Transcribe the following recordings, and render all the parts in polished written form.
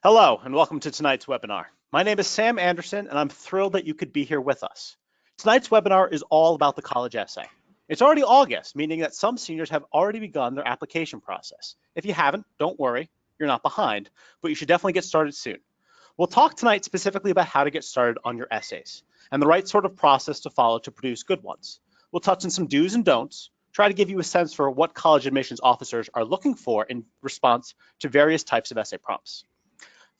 Hello, and welcome to tonight's webinar. My name is Sam Anderson, and I'm thrilled that you could be here with us. Tonight's webinar is all about the college essay. It's already August, meaning that some seniors have already begun their application process. If you haven't, don't worry, you're not behind, but you should definitely get started soon. We'll talk tonight specifically about how to get started on your essays and the right sort of process to follow to produce good ones. We'll touch on some do's and don'ts, try to give you a sense for what college admissions officers are looking for in response to various types of essay prompts.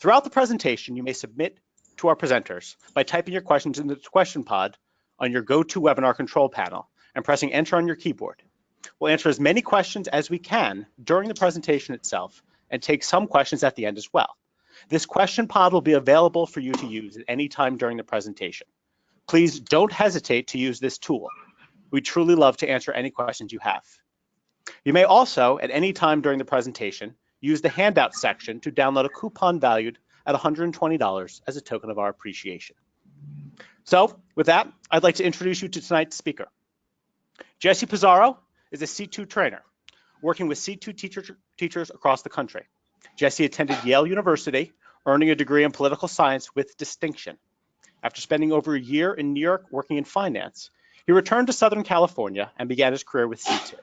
Throughout the presentation, you may submit to our presenters by typing your questions into the question pod on your GoToWebinar control panel and pressing enter on your keyboard. We'll answer as many questions as we can during the presentation itself and take some questions at the end as well. This question pod will be available for you to use at any time during the presentation. Please don't hesitate to use this tool. We truly love to answer any questions you have. You may also, at any time during the presentation, use the handout section to download a coupon valued at $120 as a token of our appreciation. So with that, I'd like to introduce you to tonight's speaker. Jesse Pizarro is a C2 trainer working with C2 teachers across the country. Jesse attended Yale University, earning a degree in political science with distinction. After spending over a year in New York working in finance, he returned to Southern California and began his career with C2.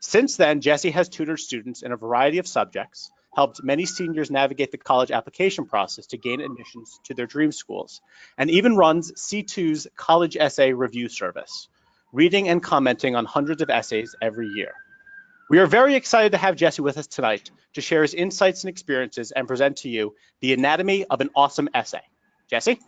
Since then, Jesse has tutored students in a variety of subjects, helped many seniors navigate the college application process to gain admissions to their dream schools, and even runs C2's college essay review service, reading and commenting on hundreds of essays every year. We are very excited to have Jesse with us tonight to share his insights and experiences and present to you the anatomy of an awesome essay. Jesse?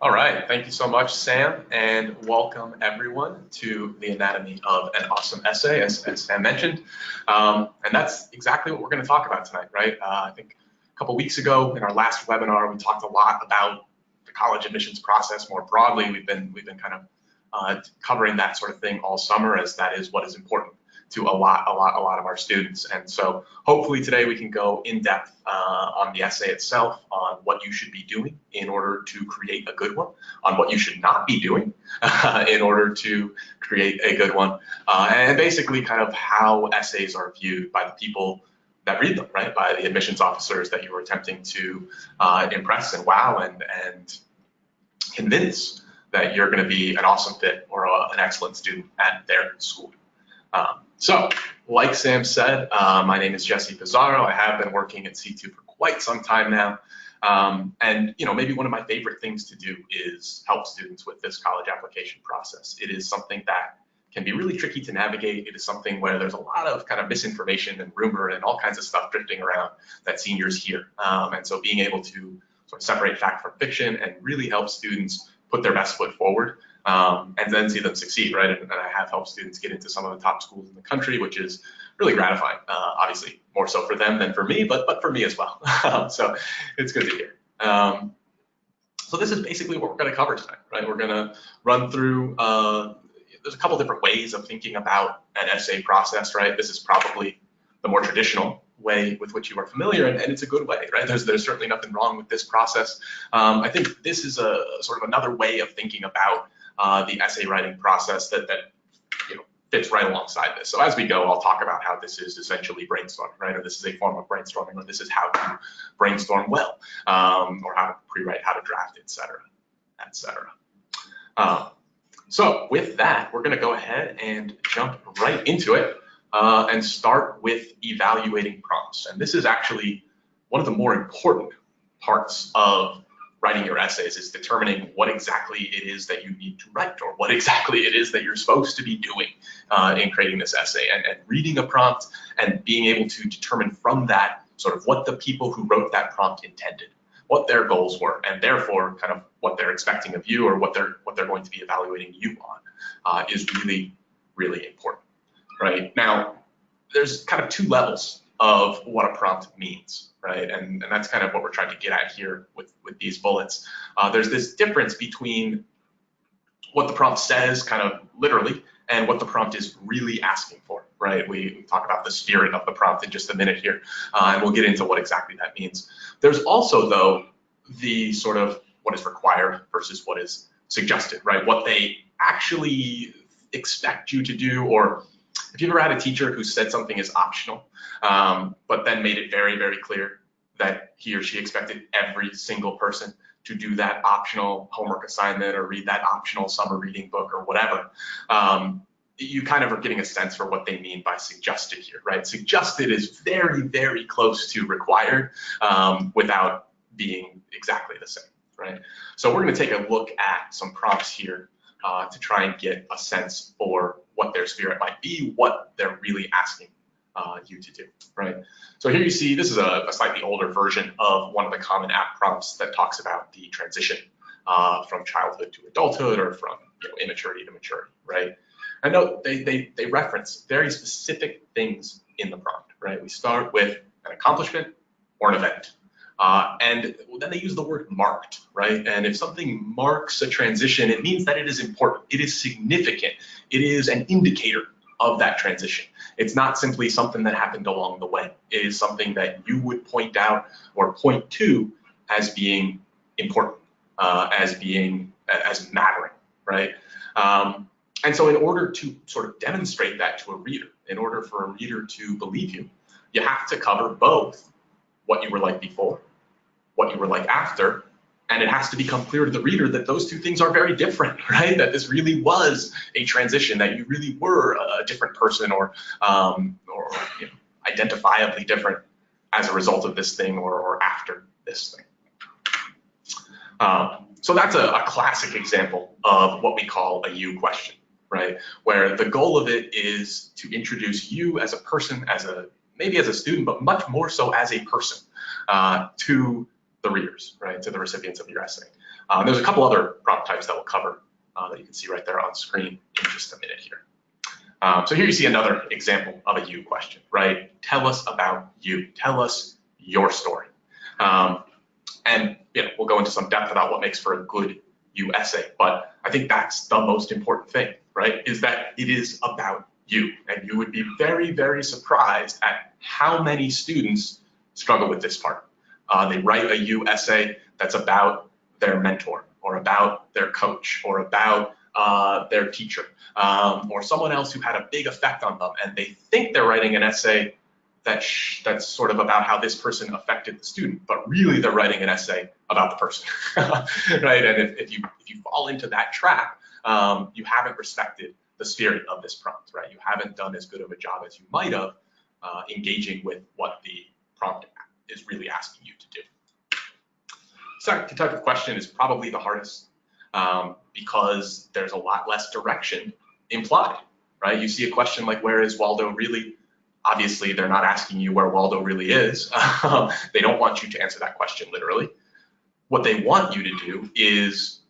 All right, thank you so much, Sam, and welcome everyone to the anatomy of an awesome essay, as Sam mentioned. And that's exactly what we're going to talk about tonight, right? I think a couple weeks ago in our last webinar, we talked a lot about the college admissions process more broadly. We've been kind of covering that sort of thing all summer, as that is what is important to a lot of our students. And so hopefully today we can go in depth on the essay itself, on what you should be doing in order to create a good one, on what you should not be doing in order to create a good one, and basically kind of how essays are viewed by the people that read them, right? By the admissions officers that you are attempting to impress and wow and convince that you're going to be an awesome fit or an excellent student at their school. So, like Sam said, my name is Jesse Pizarro. I have been working at C2 for quite some time now. And maybe one of my favorite things to do is help students with this college application process. It is something that can be really tricky to navigate. It is something where there's a lot of kind of misinformation and rumor and all kinds of stuff drifting around that seniors hear. And so being able to sort of separate fact from fiction and really help students put their best foot forward, and then see them succeed, right? And I have helped students get into some of the top schools in the country, which is really gratifying. Obviously, more so for them than for me, but for me as well. So it's good to hear. So this is basically what we're going to cover tonight, right? We're going to run through, there's a couple different ways of thinking about an essay process, right? This is probably the more traditional way with which you are familiar, and it's a good way, right? There's certainly nothing wrong with this process. I think this is a sort of another way of thinking about the essay writing process that fits right alongside this. So as we go, I'll talk about how this is essentially brainstorming, right? Or this is a form of brainstorming, or this is how to brainstorm well, or how to pre-write, how to draft, et cetera, et cetera. So with that, we're going to go ahead and jump right into it. And start with evaluating prompts. And this is actually one of the more important parts of writing your essays, is determining what exactly it is that you need to write, or what exactly it is that you're supposed to be doing in creating this essay, and reading a prompt and being able to determine from that sort of what the people who wrote that prompt intended, what their goals were, and therefore kind of what they're expecting of you, or what they're going to be evaluating you on, is really, really important. Right now, there's kind of two levels of what a prompt means, right? And that's kind of what we're trying to get at here with these bullets. There's this difference between what the prompt says, kind of literally, and what the prompt is really asking for, right? We talk about the spirit of the prompt in just a minute here, and we'll get into what exactly that means. There's also, though, the sort of what is required versus what is suggested, right? What they actually expect you to do, or if you've ever had a teacher who said something is optional, but then made it very, very clear that he or she expected every single person to do that optional homework assignment or read that optional summer reading book or whatever. You kind of are getting a sense for what they mean by suggested here, right? Suggested is very, very close to required without being exactly the same, right? So we're going to take a look at some prompts here to try and get a sense for what their spirit might be, what they're really asking you to do, right? So here you see, this is a slightly older version of one of the common app prompts that talks about the transition from childhood to adulthood or from immaturity to maturity, right? And note, they reference very specific things in the prompt, right? We start with an accomplishment or an event. And then they use the word marked, right? And if something marks a transition, it means that it is important, it is significant, it is an indicator of that transition. It's not simply something that happened along the way. It is something that you would point out or point to as being important, as mattering, right? And so in order to sort of demonstrate that to a reader, in order for a reader to believe you, you have to cover both what you were like before, what you were like after, and it has to become clear to the reader that those two things are very different, right? That this really was a transition, that you really were a different person or identifiably different as a result of this thing or after this thing. So that's a classic example of what we call a you question, right? Where the goal of it is to introduce you as a person, maybe as a student, but much more so as a person to the readers, right, to the recipients of your essay. There's a couple other prompt types that we'll cover that you can see right there on screen in just a minute here. So here you see another example of a you question, right? Tell us about you. Tell us your story. And we'll go into some depth about what makes for a good you essay, but I think that's the most important thing, right? Is that it is about you. And you would be very, very surprised at how many students struggle with this part. They write a you essay that's about their mentor or about their coach or about their teacher or someone else who had a big effect on them, and they think they're writing an essay that's sort of about how this person affected the student, but really they're writing an essay about the person, right? And if you fall into that trap, you haven't respected the spirit of this prompt, right? You haven't done as good of a job as you might have engaging with what the prompt is really asking you to do. Second type of question is probably the hardest because there's a lot less direction implied, right? You see a question like, where is Waldo really? Obviously, they're not asking you where Waldo really is. They don't want you to answer that question literally. What they want you to do is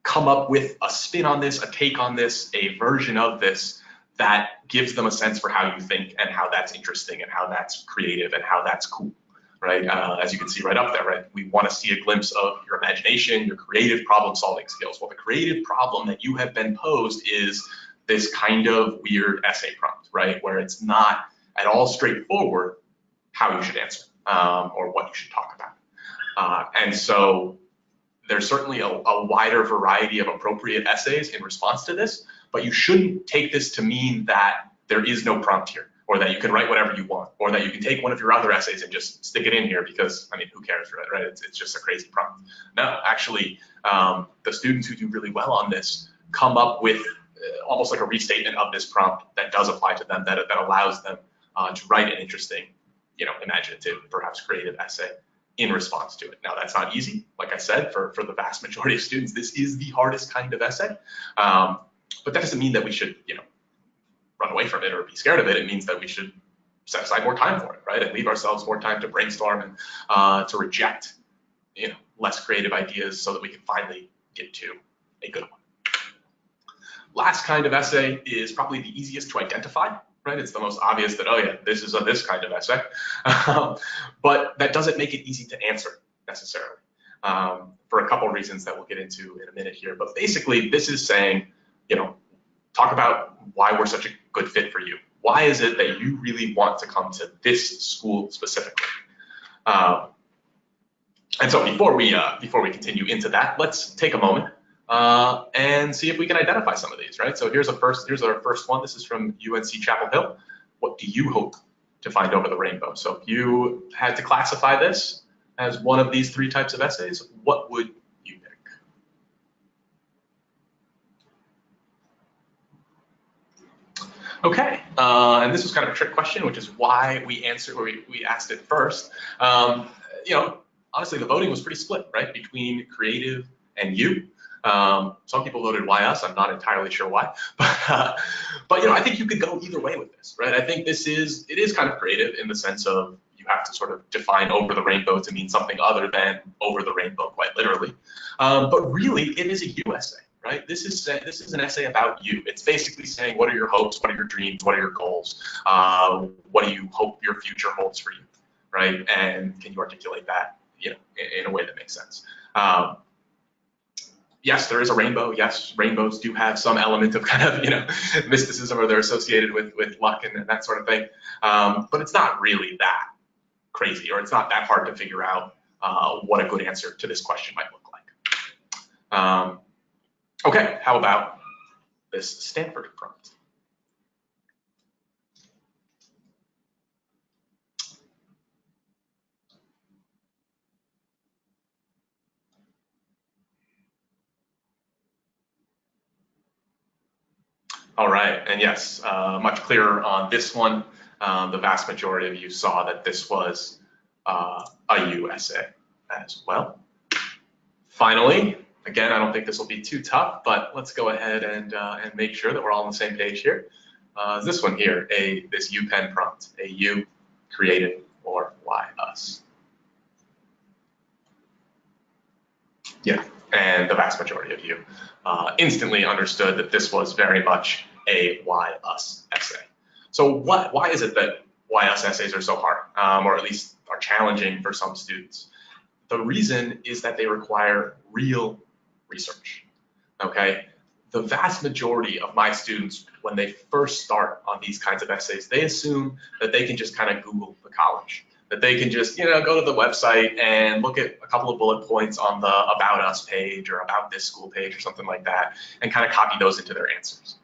come up with a spin on this, a take on this, a version of this that gives them a sense for how you think and how that's interesting and how that's creative and how that's cool, right? As you can see right up there, right? We want to see a glimpse of your imagination, your creative problem-solving skills. Well, the creative problem that you have been posed is this kind of weird essay prompt, right? Where it's not at all straightforward how you should answer or what you should talk about. And so there's certainly a wider variety of appropriate essays in response to this, but you shouldn't take this to mean that there is no prompt here, or that you can write whatever you want, or that you can take one of your other essays and just stick it in here because, I mean, who cares, right? It's just a crazy prompt. No, actually, the students who do really well on this come up with almost like a restatement of this prompt that does apply to them, that allows them to write an interesting, imaginative, perhaps creative essay in response to it. Now, that's not easy. Like I said, for the vast majority of students, this is the hardest kind of essay. But that doesn't mean that we should, run away from it or be scared of it. It means that we should set aside more time for it, right? And leave ourselves more time to brainstorm and to reject, less creative ideas so that we can finally get to a good one. Last kind of essay is probably the easiest to identify, right? It's the most obvious that, oh yeah, this is this kind of essay. But that doesn't make it easy to answer necessarily for a couple reasons that we'll get into in a minute here. But basically, this is saying, talk about why we're such a good fit for you. Why is it that you really want to come to this school specifically? And so before we continue into that, let's take a moment and see if we can identify some of these, right? So here's our first one. This is from UNC Chapel Hill. What do you hope to find over the rainbow. So if you had to classify this as one of these 3 types of essays, what would you pick? Okay, and this was kind of a trick question, which is why we asked it first. You know, honestly, the voting was pretty split, right, between creative and you. Some people voted why us. I'm not entirely sure why, but you know, I think you could go either way with this, right? I think it is kind of creative in the sense of you have to sort of define over the rainbow to mean something other than over the rainbow, quite literally. But really, it is a you essay, right? This is an essay about you. It's basically saying what are your hopes, what are your dreams, what are your goals, what do you hope your future holds for you, right? And can you articulate that, you know, in a way that makes sense? Yes, there is a rainbow. Yes, rainbows do have some element of kind of, you know, mysticism, or they're associated with luck and that sort of thing. But it's not really that crazy, or it's not that hard to figure out what a good answer to this question might look like. Okay, how about this Stanford prompt? All right, and yes, much clearer on this one. The vast majority of you saw that this was a U essay as well. Finally, again, I don't think this will be too tough, but let's go ahead and make sure that we're all on the same page here. This one here, this UPenn prompt, a you, creative, or why us? Yeah, and the vast majority of you instantly understood that this was very much a why us essay. So why is it that why us essays are so hard, or at least are challenging for some students? The reason is that they require real research, okay? The vast majority of my students, when they first start on these kinds of essays, they assume that they can just kind of Google the college, that they can just, you know, go to the website and look at a couple of bullet points on the About Us page or About This School page or something like that, and kind of copy those into their answers.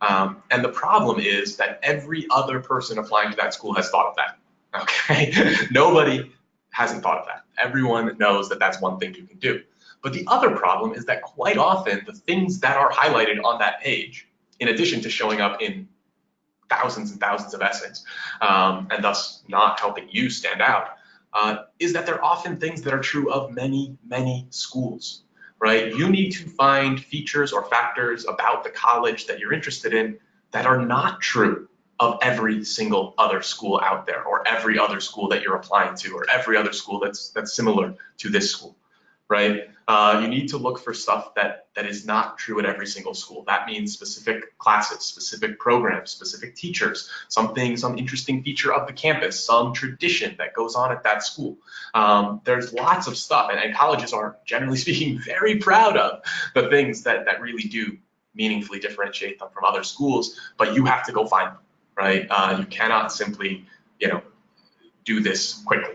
And the problem is that every other person applying to that school has thought of that, okay? Nobody hasn't thought of that. Everyone knows that that's one thing you can do. But the other problem is that quite often the things that are highlighted on that page, in addition to showing up in thousands and thousands of essays, and thus not helping you stand out, is that they're often things that are true of many, many schools, right? You need to find features or factors about the college that you're interested in that are not true of every single other school out there, or every other school that you're applying to, or every other school that's similar to this school, right? You need to look for stuff that is not true at every single school. That means specific classes, specific programs, specific teachers, some interesting feature of the campus, some tradition that goes on at that school. There's lots of stuff, and colleges are, generally speaking, very proud of the things that really do meaningfully differentiate them from other schools, but you have to go find them, right? You cannot simply, you know, do this quickly.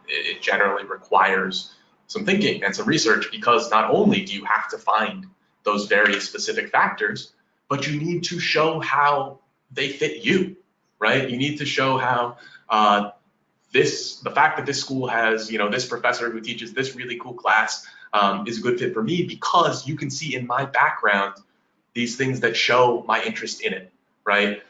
It generally requires some thinking and some research, because not only do you have to find those very specific factors, but you need to show how they fit you, right? You need to show how the fact that this school has, you know, this professor who teaches this really cool class is a good fit for me, because you can see in my background these things that show my interest in it, right?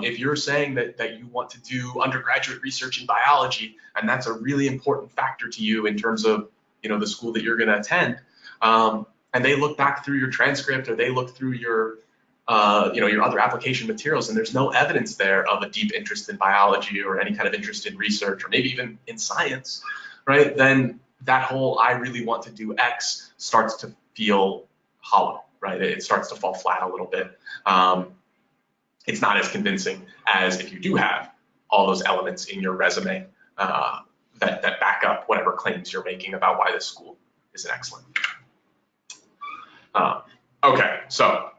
If you're saying that you want to do undergraduate research in biology, and that's a really important factor to you in terms of, you know, the school that you're going to attend, and they look back through your transcript, or they look through your, you know, your other application materials, and there's no evidence there of a deep interest in biology or any kind of interest in research, or maybe even in science, right? Then that whole I really want to do X starts to feel hollow, right? It starts to fall flat a little bit. It's not as convincing as if you do have all those elements in your resume that back up whatever claims you're making about why this school is excellent. Okay, so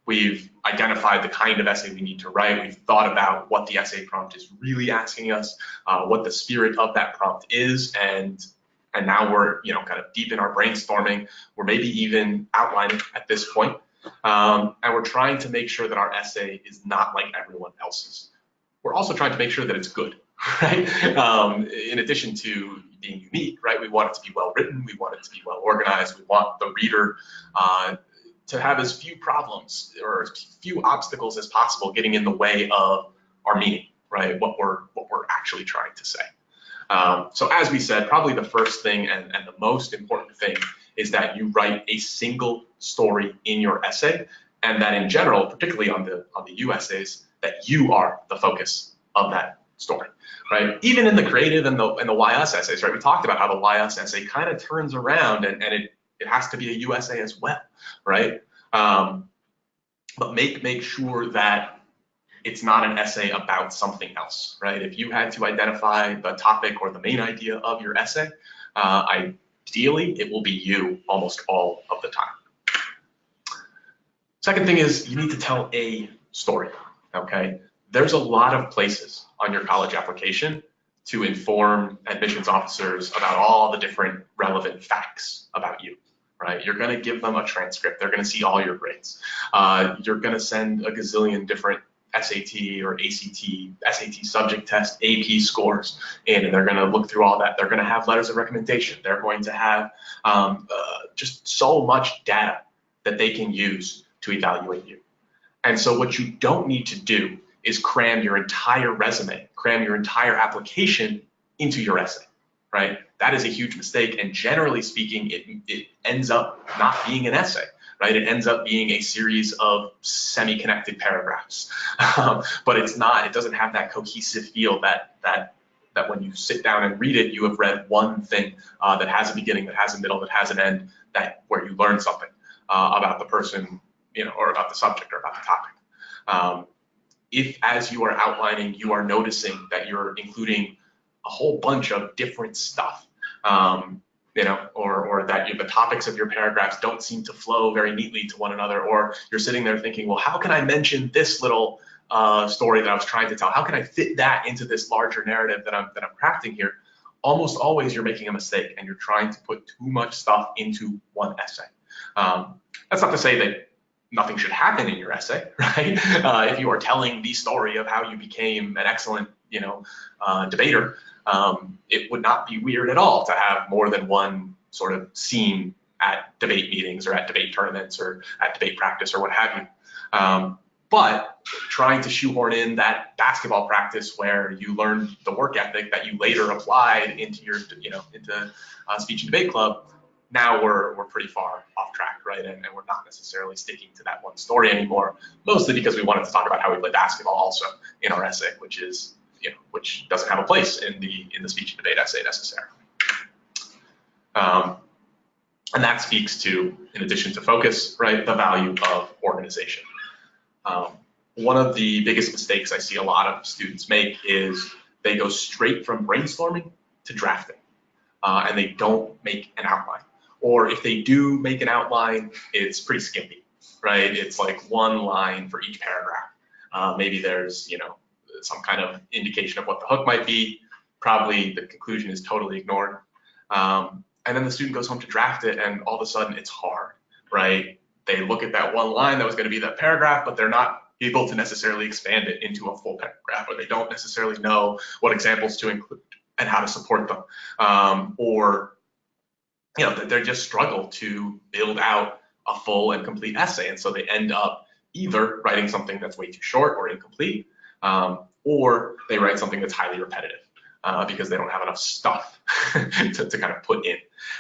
we've identified the kind of essay we need to write. We've thought about what the essay prompt is really asking us, what the spirit of that prompt is, and now we're, you know, kind of deep in our brainstorming. We're maybe even outlining at this point, and we're trying to make sure that our essay is not like everyone else's. we're also trying to make sure that it's good, right? In addition to being unique, right? We want it to be well written, we want it to be well organized, we want the reader to have as few problems or as few obstacles as possible getting in the way of our meaning, right? What we're actually trying to say. So as we said, probably the first thing and the most important thing is that you write a single story in your essay, and that in general, particularly on the U essays, that you are the focus of that story, right? Even in the creative and the YS essays, right? We talked about how the YS essay kind of turns around and it has to be a U essay as well, right? But make sure that it's not an essay about something else, right? If you had to identify the topic or the main idea of your essay, ideally it will be you almost all of the time. Second thing is you need to tell a story, okay? There's a lot of places on your college application to inform admissions officers about all the different relevant facts about you, right? You're gonna give them a transcript. They're gonna see all your grades. You're gonna send a gazillion different SAT or SAT subject test, AP scores in, and they're going to look through all that. They're going to have letters of recommendation. They're going to have just so much data that they can use to evaluate you. And so what you don't need to do is cram your entire resume, cram your entire application into your essay, right? That is a huge mistake, and generally speaking, it ends up not being an essay. Right? It ends up being a series of semi-connected paragraphs, but it's not. It doesn't have that cohesive feel that when you sit down and read it, you have read one thing that has a beginning, that has a middle, that has an end, where you learn something about the person, or about the subject or about the topic. If, as you are outlining, you are noticing that you're including a whole bunch of different stuff. Or that the topics of your paragraphs don't seem to flow very neatly to one another, or you're sitting there thinking, well, how can I mention this little story that I was trying to tell? How can I fit that into this larger narrative that I'm crafting here? Almost always you're making a mistake and you're trying to put too much stuff into one essay. That's not to say that nothing should happen in your essay, right? If you are telling the story of how you became an excellent, debater, it would not be weird at all to have more than one sort of scene at debate meetings or at debate tournaments or at debate practice or what have you. But trying to shoehorn in that basketball practice where you learned the work ethic that you later applied into your, into speech and debate club, now we're pretty far off track, right? And we're not necessarily sticking to that one story anymore, mostly because we wanted to talk about how we play basketball also in our essay, which is, which doesn't have a place in the speech and debate essay necessarily. And that speaks to, in addition to focus, right, the value of organization. One of the biggest mistakes I see a lot of students make is they go straight from brainstorming to drafting, and they don't make an outline. Or if they do make an outline, it's pretty skimpy, right? It's like one line for each paragraph. Maybe there's, some kind of indication of what the hook might be. Probably the conclusion is totally ignored. And then the student goes home to draft it, and all of a sudden it's hard, right? They look at that one line that was going to be that paragraph, but they're not able to necessarily expand it into a full paragraph, or they don't necessarily know what examples to include and how to support them. Or they just struggle to build out a full and complete essay, and so they end up either writing something that's way too short or incomplete, or they write something that's highly repetitive because they don't have enough stuff to kind of put in.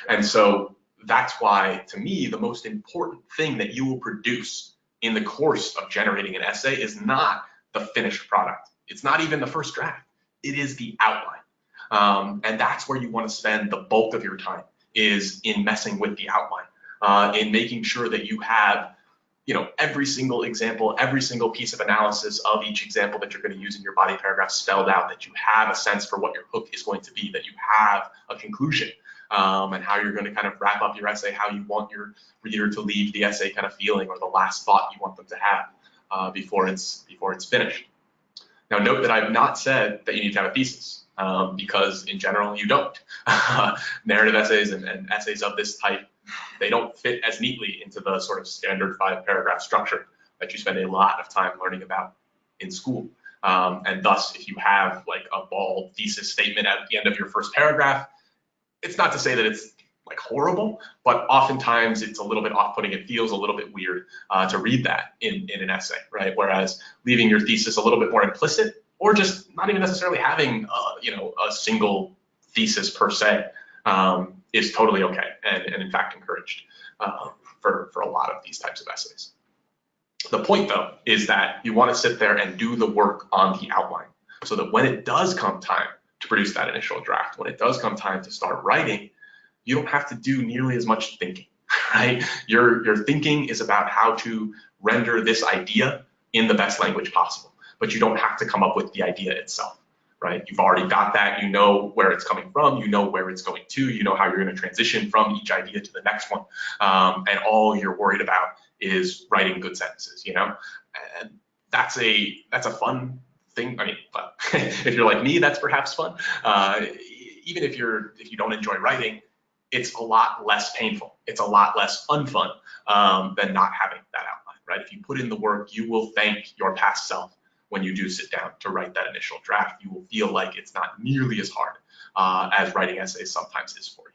And so that's why, to me, the most important thing that you will produce in the course of generating an essay is not the finished product. It's not even the first draft. It is the outline. And that's where you want to spend the bulk of your time, is in messing with the outline, in making sure that you have every single example, every single piece of analysis of each example that you're going to use in your body paragraph spelled out, that you have a sense for what your hook is going to be, that you have a conclusion, and how you're going to kind of wrap up your essay, how you want your reader to leave the essay kind of feeling, or the last thought you want them to have before it's finished. Now, note that I've not said that you need to have a thesis, because in general you don't. Narrative essays and essays of this type, they don't fit as neatly into the sort of standard 5-paragraph structure that you spend a lot of time learning about in school. And thus, if you have like a bald thesis statement at the end of your first paragraph, it's not to say that it's like horrible, but oftentimes it's a little bit off-putting. It feels a little bit weird to read that in an essay, right? Whereas leaving your thesis a little bit more implicit, or just not even necessarily having a single thesis per se, is totally okay, and in fact encouraged for a lot of these types of essays. The point, though, is that you want to sit there and do the work on the outline, so that when it does come time to produce that initial draft, when it does come time to start writing, you don't have to do nearly as much thinking, right? Your thinking is about how to render this idea in the best language possible, but you don't have to come up with the idea itself, right? You've already got that. You know where it's coming from. You know where it's going to. You know how you're going to transition from each idea to the next one, and all you're worried about is writing good sentences, and that's a fun thing. I mean, but if you're like me, that's perhaps fun. Even if you don't enjoy writing, it's a lot less painful. It's a lot less unfun than not having that outline, right? If you put in the work, you will thank your past self when you do sit down to write that initial draft. You will feel like it's not nearly as hard as writing essays sometimes is for you.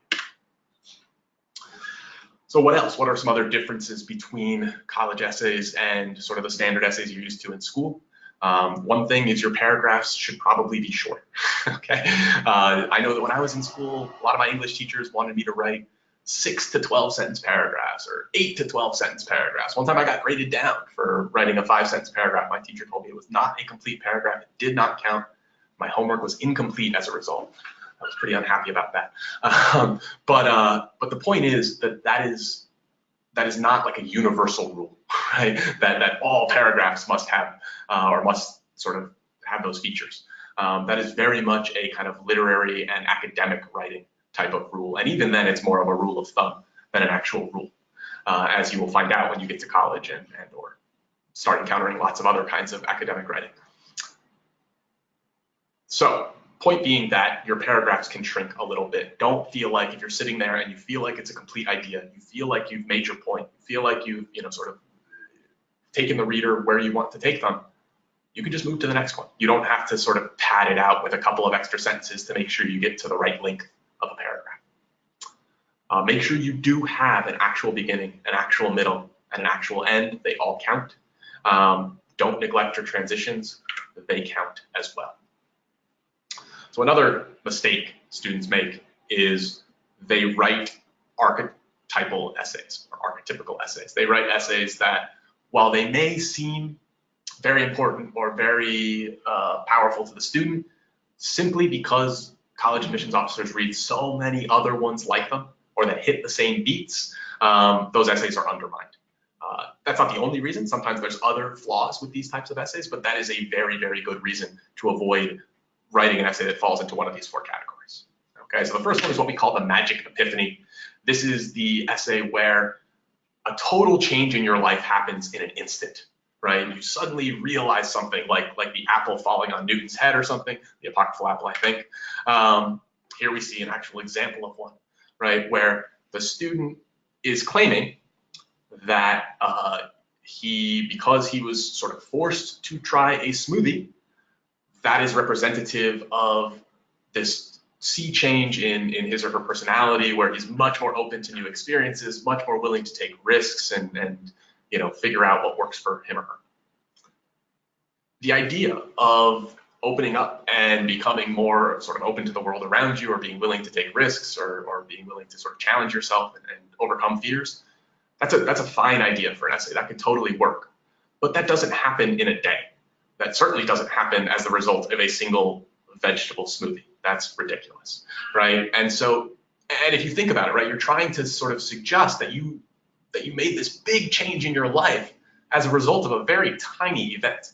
So what else? What are some other differences between college essays and sort of the standard essays you're used to in school? One thing is your paragraphs should probably be short. Okay, I know that when I was in school, a lot of my English teachers wanted me to write 6 to 12 sentence paragraphs or 8 to 12 sentence paragraphs. One time I got graded down for writing a 5-sentence paragraph. My teacher told me it was not a complete paragraph. It did not count. My homework was incomplete as a result. I was pretty unhappy about that. But the point is that is not like a universal rule, right? That all paragraphs must have or must sort of have those features. That is very much a kind of literary and academic writing type of rule. And even then, it's more of a rule of thumb than an actual rule, as you will find out when you get to college and or start encountering lots of other kinds of academic writing. So, point being that your paragraphs can shrink a little bit. Don't feel like if you're sitting there and you feel like it's a complete idea, you feel like you've made your point, you feel like you've sort of taken the reader where you want to take them, you can just move to the next one. You don't have to sort of pad it out with a couple of extra sentences to make sure you get to the right length of a paragraph. Make sure you do have an actual beginning, an actual middle, and an actual end. They all count. Don't neglect your transitions. They count as well. So another mistake students make is they write archetypal essays or archetypical essays. They write essays that, while they may seem very important or very powerful to the student, simply because college admissions officers read so many other ones like them or that hit the same beats, those essays are undermined. That's not the only reason. Sometimes there's other flaws with these types of essays, but that is a very, very good reason to avoid writing an essay that falls into one of these 4 categories. Okay, so the first one is what we call the magic epiphany. This is the essay where a total change in your life happens in an instant, right? You suddenly realize something like the apple falling on Newton's head or something, the apocryphal apple, I think. Here we see an actual example of one, right? Where the student is claiming that because he was sort of forced to try a smoothie, that is representative of this sea change in his or her personality, where he's much more open to new experiences, much more willing to take risks and figure out what works for him or her. The idea of opening up and becoming more sort of open to the world around you, or being willing to take risks, or being willing to sort of challenge yourself and overcome fears, that's a fine idea for an essay. That can totally work. But that doesn't happen in a day. That certainly doesn't happen as the result of a single vegetable smoothie. That's ridiculous, right? And if you think about it, right, you're trying to sort of suggest that you made this big change in your life as a result of a very tiny event.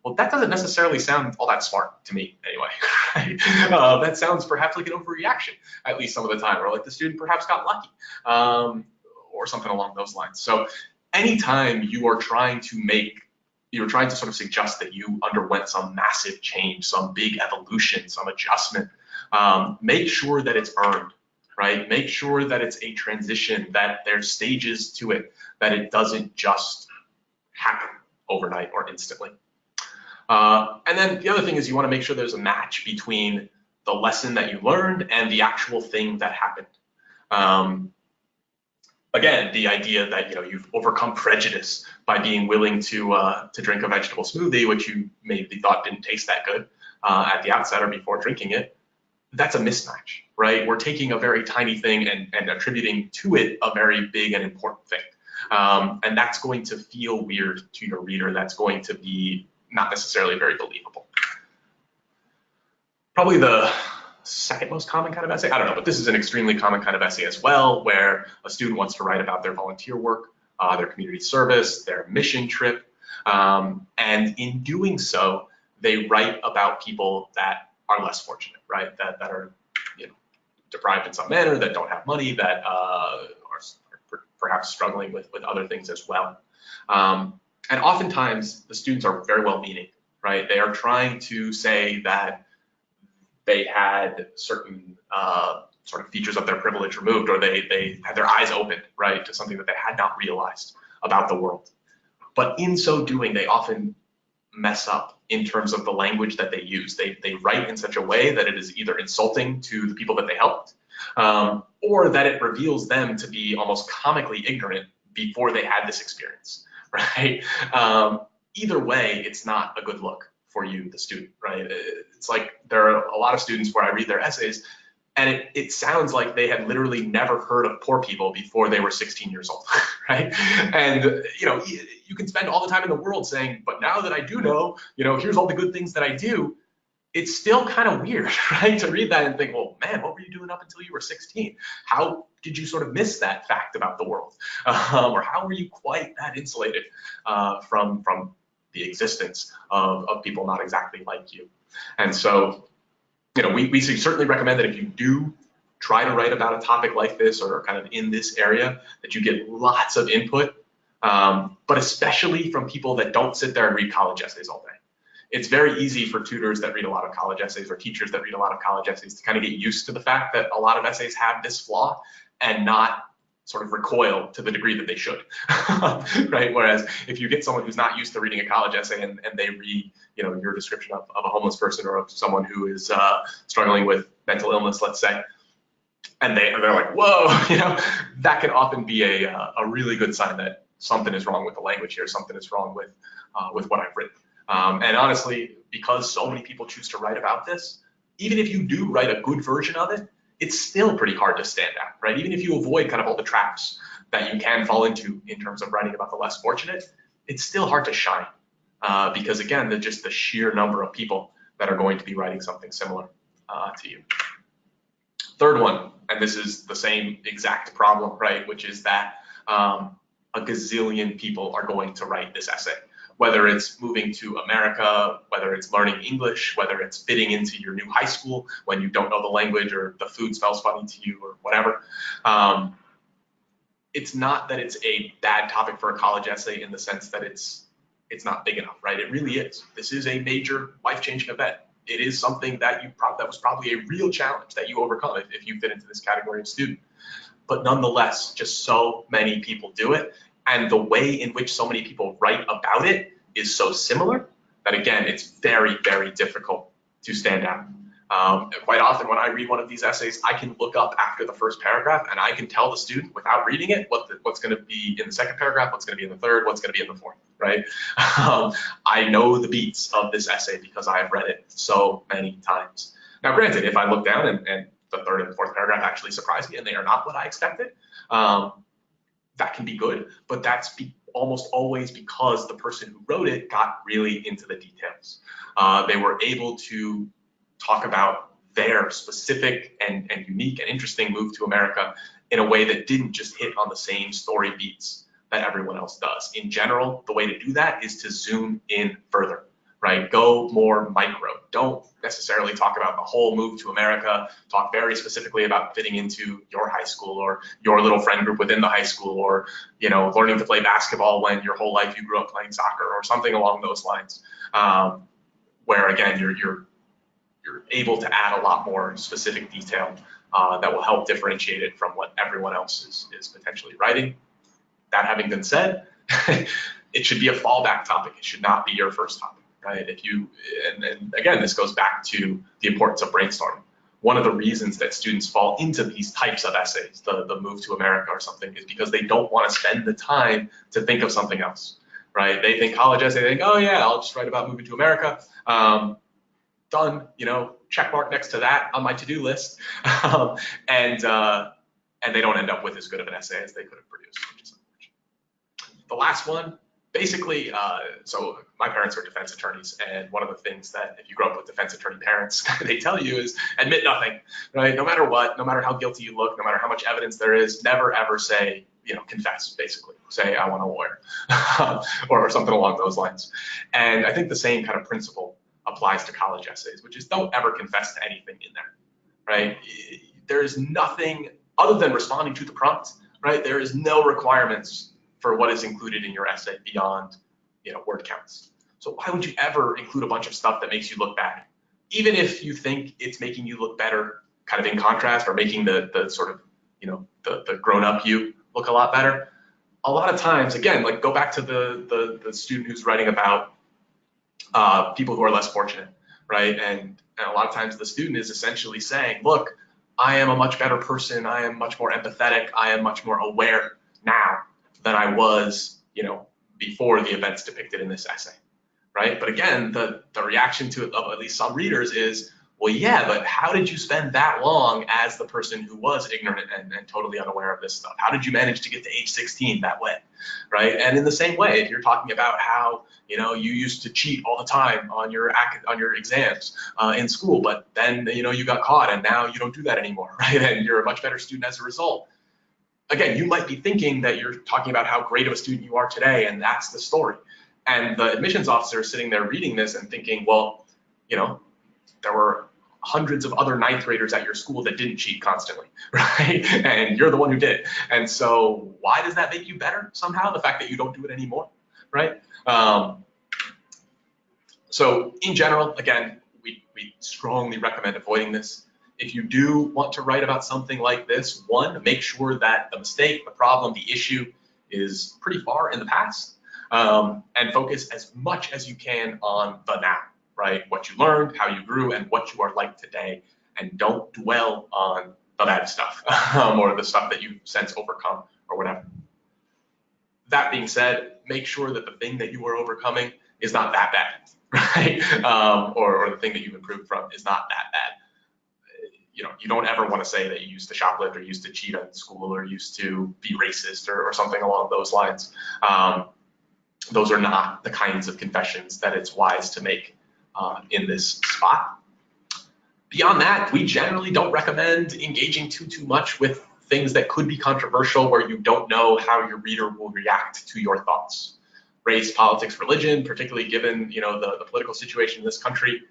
Well, that doesn't necessarily sound all that smart to me anyway. Right? That sounds perhaps like an overreaction, at least some of the time, or like the student perhaps got lucky, or something along those lines. So anytime you are trying to sort of suggest that you underwent some massive change, some big evolution, some adjustment, make sure that it's earned, right? Make sure that it's a transition, that there's stages to it, that it doesn't just happen overnight or instantly. And then the other thing is you want to make sure there's a match between the lesson that you learned and the actual thing that happened. Again, the idea that you've overcome prejudice by being willing to drink a vegetable smoothie, which you maybe thought didn't taste that good at the outset or before drinking it, that's a mismatch, right? We're taking a very tiny thing and attributing to it a very big and important thing. And that's going to feel weird to your reader. That's going to be not necessarily very believable. Probably the second most common kind of essay, I don't know, but this is an extremely common kind of essay as well, where a student wants to write about their volunteer work, their community service, their mission trip. And in doing so, they write about people that are less fortunate, right? That are deprived in some manner, that don't have money, that are perhaps struggling with other things as well. And oftentimes the students are very well-meaning, right? They are trying to say that they had certain sort of features of their privilege removed, or they had their eyes opened, right, to something that they had not realized about the world. But in so doing, they often mess up in terms of the language that they use. They write in such a way that it is either insulting to the people that they helped, or that it reveals them to be almost comically ignorant before they had this experience, right? Either way, it's not a good look for you, the student, right? It's like there are a lot of students where I read their essays and it sounds like they had literally never heard of poor people before they were 16 years old, right? And you can spend all the time in the world saying, but now that I do know, here's all the good things that I do. It's still kind of weird, right, to read that and think, well, man, what were you doing up until you were 16? How did you sort of miss that fact about the world? Or how were you quite that insulated from the existence of people not exactly like you? And so, we certainly recommend that if you do try to write about a topic like this or kind of in this area, that you get lots of input, but especially from people that don't sit there and read college essays all day. It's very easy for tutors that read a lot of college essays or teachers that read a lot of college essays to kind of get used to the fact that a lot of essays have this flaw and not sort of recoil to the degree that they should, right? Whereas if you get someone who's not used to reading a college essay and they read, your description of a homeless person or of someone who is struggling with mental illness, let's say, and they're like, whoa, that can often be a really good sign that something is wrong with the language here, something is wrong with what I've written. And honestly, because so many people choose to write about this, even if you do write a good version of it, it's still pretty hard to stand out, right? Even if you avoid kind of all the traps that you can fall into in terms of writing about the less fortunate, it's still hard to shine because, again, just the sheer number of people that are going to be writing something similar to you. Third one, and this is the same exact problem, right, which is that a gazillion people are going to write this essay. Whether it's moving to America, whether it's learning English, whether it's fitting into your new high school when you don't know the language or the food smells funny to you or whatever. It's not that it's a bad topic for a college essay in the sense that it's not big enough, right? It really is. This is a major life-changing event. It is something that that was probably a real challenge that you overcome if you fit into this category of student. But nonetheless, just so many people do it. And the way in which so many people write about it is so similar that, again, it's very, very difficult to stand out. Quite often when I read one of these essays, I can look up after the first paragraph and I can tell the student without reading it what's going to be in the second paragraph, what's going to be in the third, what's going to be in the fourth, right? I know the beats of this essay because I have read it so many times. Now, granted, if I look down and the third and the fourth paragraph actually surprise me and they are not what I expected, that can be good, but that's almost always because the person who wrote it got really into the details. They were able to talk about their specific and unique and interesting move to America in a way that didn't just hit on the same story beats that everyone else does. In general, the way to do that is to zoom in further, right? Go more micro. Don't necessarily talk about the whole move to America. Talk very specifically about fitting into your high school or your little friend group within the high school, or learning to play basketball when your whole life you grew up playing soccer or something along those lines. Where again you're able to add a lot more specific detail that will help differentiate it from what everyone else is potentially writing. That having been said, it should be a fallback topic. It should not be your first topic. right? And again, this goes back to the importance of brainstorming. One of the reasons that students fall into these types of essays, the move to America or something, is because they don't want to spend the time to think of something else, right? They think college essay, they think, oh yeah, I'll just write about moving to America. Done, check mark next to that on my to-do list. And they don't end up with as good of an essay as they could have produced, which is unfortunate. The last one, basically, so my parents are defense attorneys, and one of the things that if you grow up with defense attorney parents, they tell you is admit nothing, right? No matter what, no matter how guilty you look, no matter how much evidence there is, never ever say, confess, basically. Say, I want a lawyer, or something along those lines. And I think the same kind of principle applies to college essays, which is don't ever confess to anything in there, right? There is nothing other than responding to the prompt, right? There is no requirements for what is included in your essay beyond, word counts. So why would you ever include a bunch of stuff that makes you look bad? Even if you think it's making you look better, kind of in contrast, or making the sort of, the grown-up you look a lot better. A lot of times, again, like go back to the student who's writing about people who are less fortunate, right? And a lot of times the student is essentially saying, look, I am a much better person. I am much more empathetic. I am much more aware now than I was, before the events depicted in this essay, right? But again, the reaction of at least some readers is, well, yeah, but how did you spend that long as the person who was ignorant and totally unaware of this stuff? How did you manage to get to age 16 that way, right? And in the same way, if you're talking about how, you used to cheat all the time on your exams in school, but then, you got caught and now you don't do that anymore, right? And you're a much better student as a result. Again, you might be thinking that you're talking about how great of a student you are today, and that's the story. And the admissions officer is sitting there reading this and thinking, well, there were hundreds of other ninth graders at your school that didn't cheat constantly, right? And you're the one who did. And so why does that make you better somehow? The fact that you don't do it anymore, right? So in general, again, we strongly recommend avoiding this. If you do want to write about something like this, one, make sure that the mistake, the problem, the issue is pretty far in the past, and focus as much as you can on the now, right? What you learned, how you grew, and what you are like today, and don't dwell on the bad stuff or the stuff that you've since overcome or whatever. That being said, make sure that the thing that you are overcoming is not that bad, right? Or the thing that you've improved from is not that bad. You don't ever want to say that you used to shoplift or used to cheat at school or used to be racist or something along those lines. Those are not the kinds of confessions that it's wise to make in this spot. Beyond that, we generally don't recommend engaging too much with things that could be controversial where you don't know how your reader will react to your thoughts. Race, politics, religion, particularly given the political situation in this country,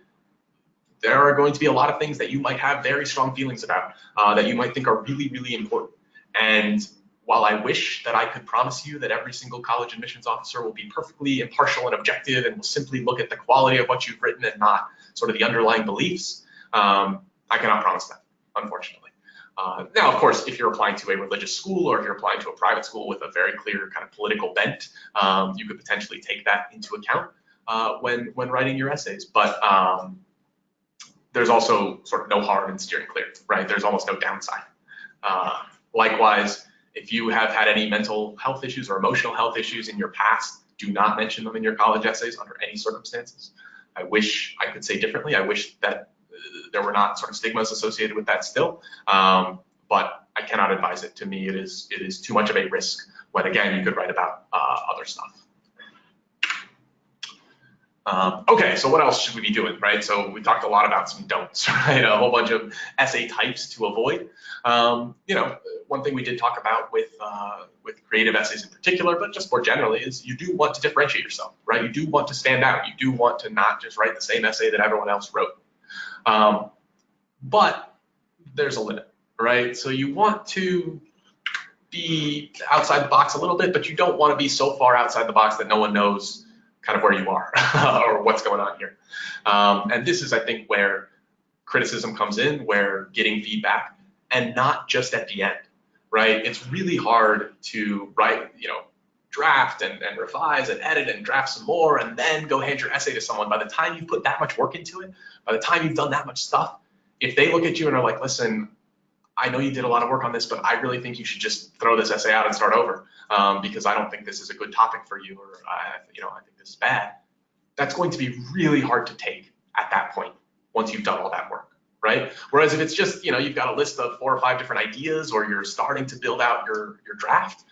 there are going to be a lot of things that you might have very strong feelings about, that you might think are really, really important. And while I wish that I could promise you that every single college admissions officer will be perfectly impartial and objective and will simply look at the quality of what you've written and not sort of the underlying beliefs, I cannot promise that, unfortunately. Now, of course, if you're applying to a religious school or if you're applying to a private school with a very clear kind of political bent, you could potentially take that into account when writing your essays. But there's also sort of no harm in steering clear, right? There's almost no downside. Likewise, if you have had any mental health issues or emotional health issues in your past, do not mention them in your college essays under any circumstances. I wish I could say differently. I wish that there were not sort of stigmas associated with that still, but I cannot advise it. To me, it is too much of a risk when, again, you could write about other stuff. Okay, so what else should we be doing, right? So we talked a lot about some don'ts, right? A whole bunch of essay types to avoid. One thing we did talk about with creative essays in particular, but just more generally, is you do want to differentiate yourself, right? You do want to stand out. You do want to not just write the same essay that everyone else wrote. But there's a limit, right? So you want to be outside the box a little bit, but you don't want to be so far outside the box that no one knows kind of where you are or what's going on here. And this is, I think, where criticism comes in, where getting feedback, and not just at the end, right? It's really hard to write, draft and revise and edit and draft some more and then go hand your essay to someone, by the time you put that much work into it, by the time you've done that much stuff, if they look at you and are like, listen, I know you did a lot of work on this, but I really think you should just throw this essay out and start over because I don't think this is a good topic for you, or I think this is bad. That's going to be really hard to take at that point once you've done all that work, right? Whereas if it's just, you've got a list of 4 or 5 different ideas, or you're starting to build out your draft,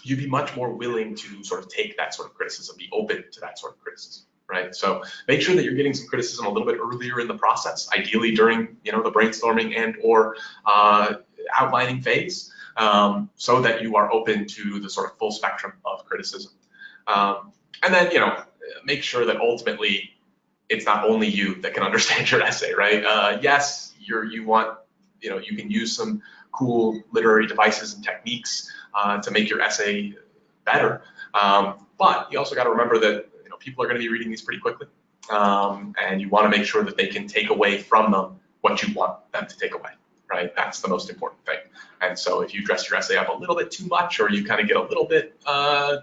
you'd be much more willing to sort of take that sort of criticism, be open to that sort of criticism. Right, so make sure that you're getting some criticism a little bit earlier in the process, ideally during the brainstorming and or outlining phase, so that you are open to the sort of full spectrum of criticism. And then make sure that ultimately it's not only you that can understand your essay, right? Yes, you can use some cool literary devices and techniques to make your essay better, but you also got to remember that people are going to be reading these pretty quickly, and you want to make sure that they can take away from them what you want them to take away, right? That's the most important thing. And so if you dress your essay up a little bit too much, or you kind of get a little bit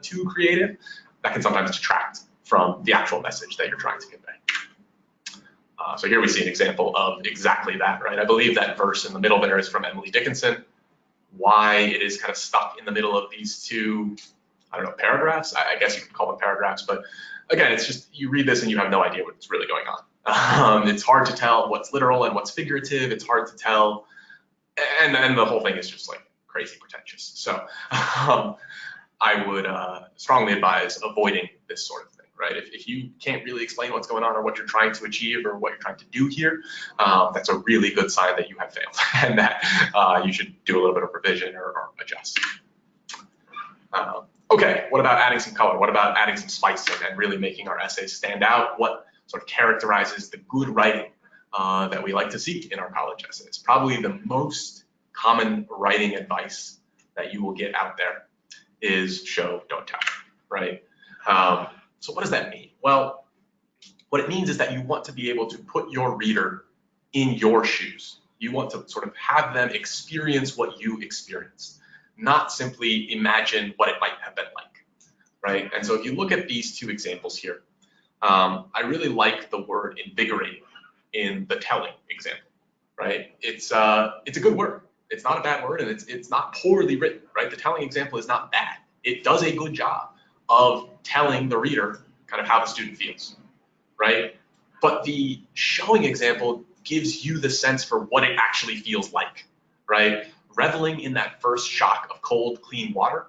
too creative, that can sometimes detract from the actual message that you're trying to convey. So here we see an example of exactly that, right? I believe that verse in the middle there is from Emily Dickinson. Why it is kind of stuck in the middle of these two, I don't know, paragraphs? I guess you can call them paragraphs, but again, it's just, you read this and you have no idea what's really going on. It's hard to tell what's literal and what's figurative. It's hard to tell, and the whole thing is just like crazy pretentious. So I would strongly advise avoiding this sort of thing, right? If you can't really explain what's going on or what you're trying to achieve or what you're trying to do here, that's a really good sign that you have failed and that you should do a little bit of revision or adjust. Okay, what about adding some color? What about adding some spice in and really making our essays stand out? What sort of characterizes the good writing that we like to see in our college essays? Probably the most common writing advice that you will get out there is show, don't tell, right? So what does that mean? Well, what it means is that you want to be able to put your reader in your shoes. You want to sort of have them experience what you experienced, not simply imagine what it might have been like, right? And so if you look at these two examples here, I really like the word invigorating in the telling example, right? It's a good word. It's not a bad word, and it's not poorly written, right? The telling example is not bad. It does a good job of telling the reader kind of how the student feels, right? But the showing example gives you the sense for what it actually feels like, right? Reveling in that first shock of cold, clean water,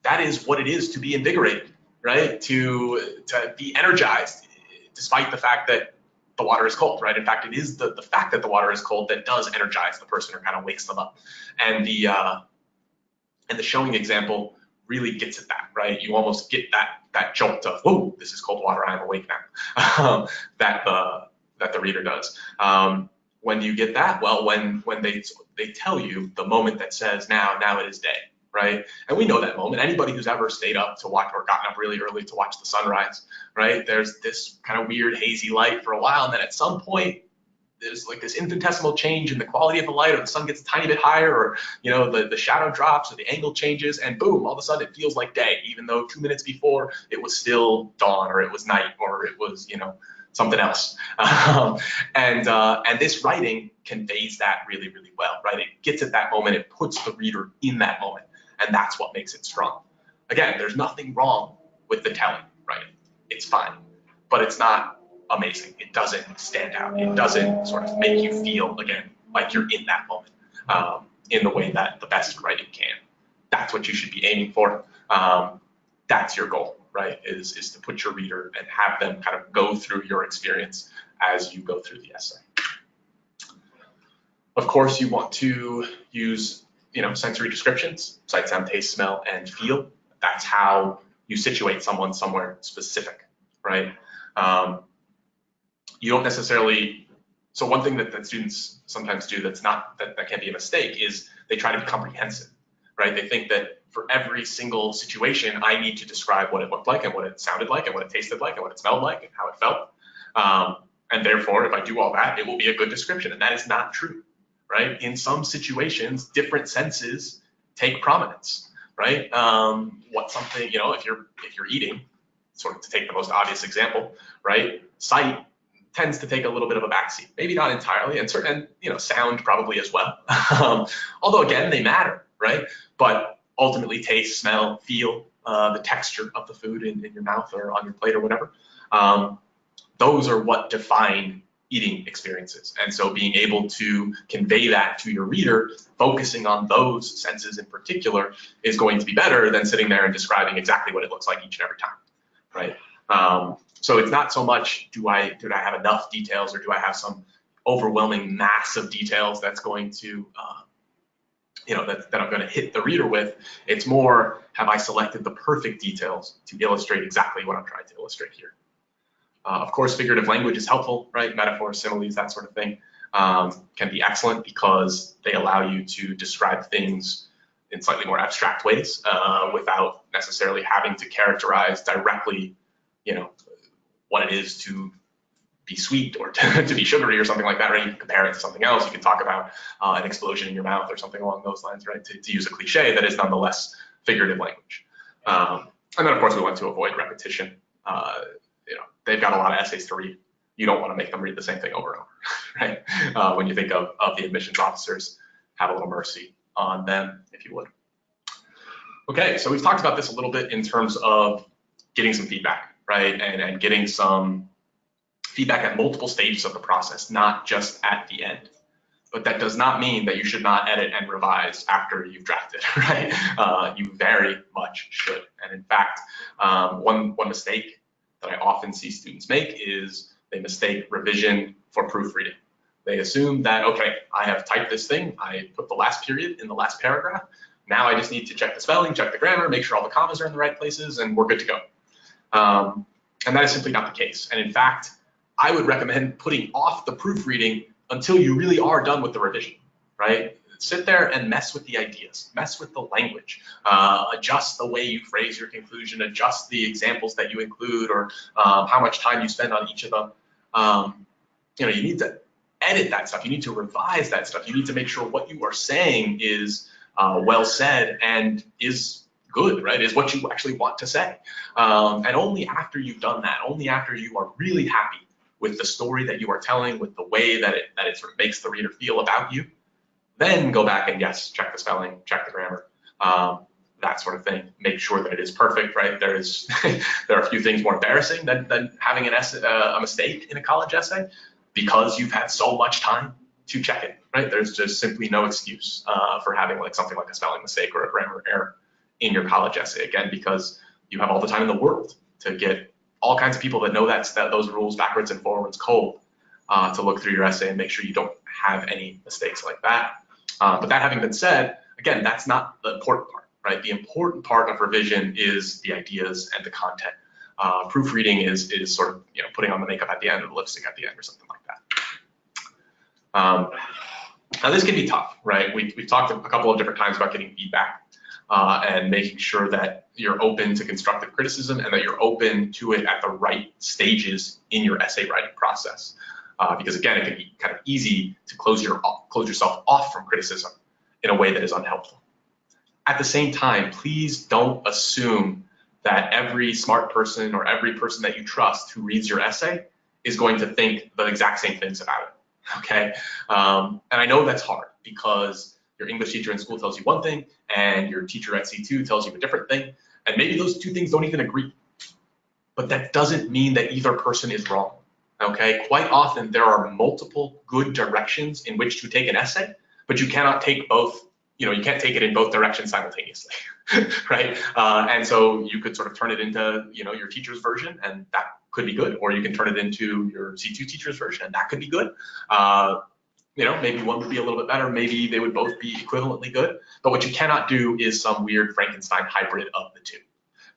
that is what it is to be invigorated, right? To be energized, despite the fact that the water is cold, right? In fact, it is the fact that the water is cold that does energize the person or kind of wakes them up. And the showing example really gets at that, right? You almost get that jolt of, whoa, this is cold water, I'm awake now, that the reader does. When do you get that? Well, when they tell you the moment that says, now it is day, right? And we know that moment. Anybody who's ever stayed up to watch or gotten up really early to watch the sunrise, right? There's this kind of weird hazy light for a while, and then at some point, there's like this infinitesimal change in the quality of the light, or the sun gets a tiny bit higher, or the shadow drops, or the angle changes, and boom, all of a sudden it feels like day, even though 2 minutes before it was still dawn, or it was night, or it was something else. And this writing conveys that really, really well, right? It gets at that moment, it puts the reader in that moment, and that's what makes it strong. Again, there's nothing wrong with the telling, right? It's fine, but it's not amazing. It doesn't stand out. It doesn't sort of make you feel, again, like you're in that moment in the way that the best writing can. That's what you should be aiming for. That's your goal, right? Is to put your reader and have them kind of go through your experience as you go through the essay. Of course, you want to use sensory descriptions: sight, sound, taste, smell, and feel. That's how you situate someone somewhere specific, right? You don't necessarily, so one thing that students sometimes do that can be a mistake is they try to be comprehensive, right? They think that for every single situation, I need to describe what it looked like and what it sounded like and what it tasted like and what it smelled like and how it felt. And therefore, if I do all that, it will be a good description. And that is not true, right? In some situations, different senses take prominence, right? What something, if you're eating, sort of to take the most obvious example, right? Sight tends to take a little bit of a backseat, maybe not entirely, and certain, sound probably as well. Although again, they matter, right? But ultimately, taste, smell, feel, the texture of the food in your mouth or on your plate or whatever, those are what define eating experiences. And so being able to convey that to your reader, focusing on those senses in particular, is going to be better than sitting there and describing exactly what it looks like each and every time, right? So it's not so much did I have enough details, or do I have some overwhelming mass of details that's going to that I'm going to hit the reader with. It's more, have I selected the perfect details to illustrate exactly what I'm trying to illustrate here. Of course, figurative language is helpful, right? Metaphors, similes, that sort of thing can be excellent because they allow you to describe things in slightly more abstract ways without necessarily having to characterize directly, what it is to be sweet or to be sugary or something like that, right? You can compare it to something else. You can talk about an explosion in your mouth or something along those lines, right? To use a cliche that is nonetheless figurative language. And then, of course, we want to avoid repetition. They've got a lot of essays to read. You don't want to make them read the same thing over and over, right? When you think of the admissions officers, have a little mercy on them, if you would. Okay, so we've talked about this a little bit in terms of getting some feedback, right? And getting some feedback at multiple stages of the process, not just at the end. But that does not mean that you should not edit and revise after you've drafted, right? You very much should. And in fact, one mistake that I often see students make is they mistake revision for proofreading. They assume that, okay, I have typed this thing, I put the last period in the last paragraph, now I just need to check the spelling, check the grammar, make sure all the commas are in the right places, and we're good to go. And that is simply not the case. And in fact, I would recommend putting off the proofreading until you really are done with the revision, right? Sit there and mess with the ideas, mess with the language, adjust the way you phrase your conclusion, adjust the examples that you include, or how much time you spend on each of them. You need to edit that stuff. You need to revise that stuff. You need to make sure what you are saying is well said and is good, right? Is what you actually want to say. And only after you've done that, only after you are really happy with the story that you are telling, with the way that it sort of makes the reader feel about you, then go back and yes, check the spelling, check the grammar, that sort of thing. Make sure that it is perfect, right? There are a few things more embarrassing than having a mistake in a college essay, because you've had so much time to check it, right? There's just simply no excuse for having something like a spelling mistake or a grammar error in your college essay, again, because you have all the time in the world to get all kinds of people that know those rules backwards and forwards cold to look through your essay and make sure you don't have any mistakes like that. But that having been said, again, that's not the important part, right? The important part of revision is the ideas and the content. Proofreading is sort of putting on the makeup at the end or the lipstick at the end or something like that. Now this can be tough, right? We've talked a couple of different times about getting feedback and making sure that you're open to constructive criticism and that you're open to it at the right stages in your essay writing process. Because again, it can be kind of easy to close yourself off from criticism in a way that is unhelpful. At the same time, please don't assume that every smart person or every person that you trust who reads your essay is going to think the exact same things about it, okay? And I know that's hard because your English teacher in school tells you one thing and your teacher at C2 tells you a different thing, and maybe those two things don't even agree. But that doesn't mean that either person is wrong. Okay, quite often there are multiple good directions in which to take an essay, but you cannot take both, you can't take it in both directions simultaneously, right? And so you could sort of turn it into, your teacher's version, and that could be good, or you can turn it into your C2 teacher's version, and that could be good. Maybe one would be a little bit better, maybe they would both be equivalently good, but what you cannot do is some weird Frankenstein hybrid of the two.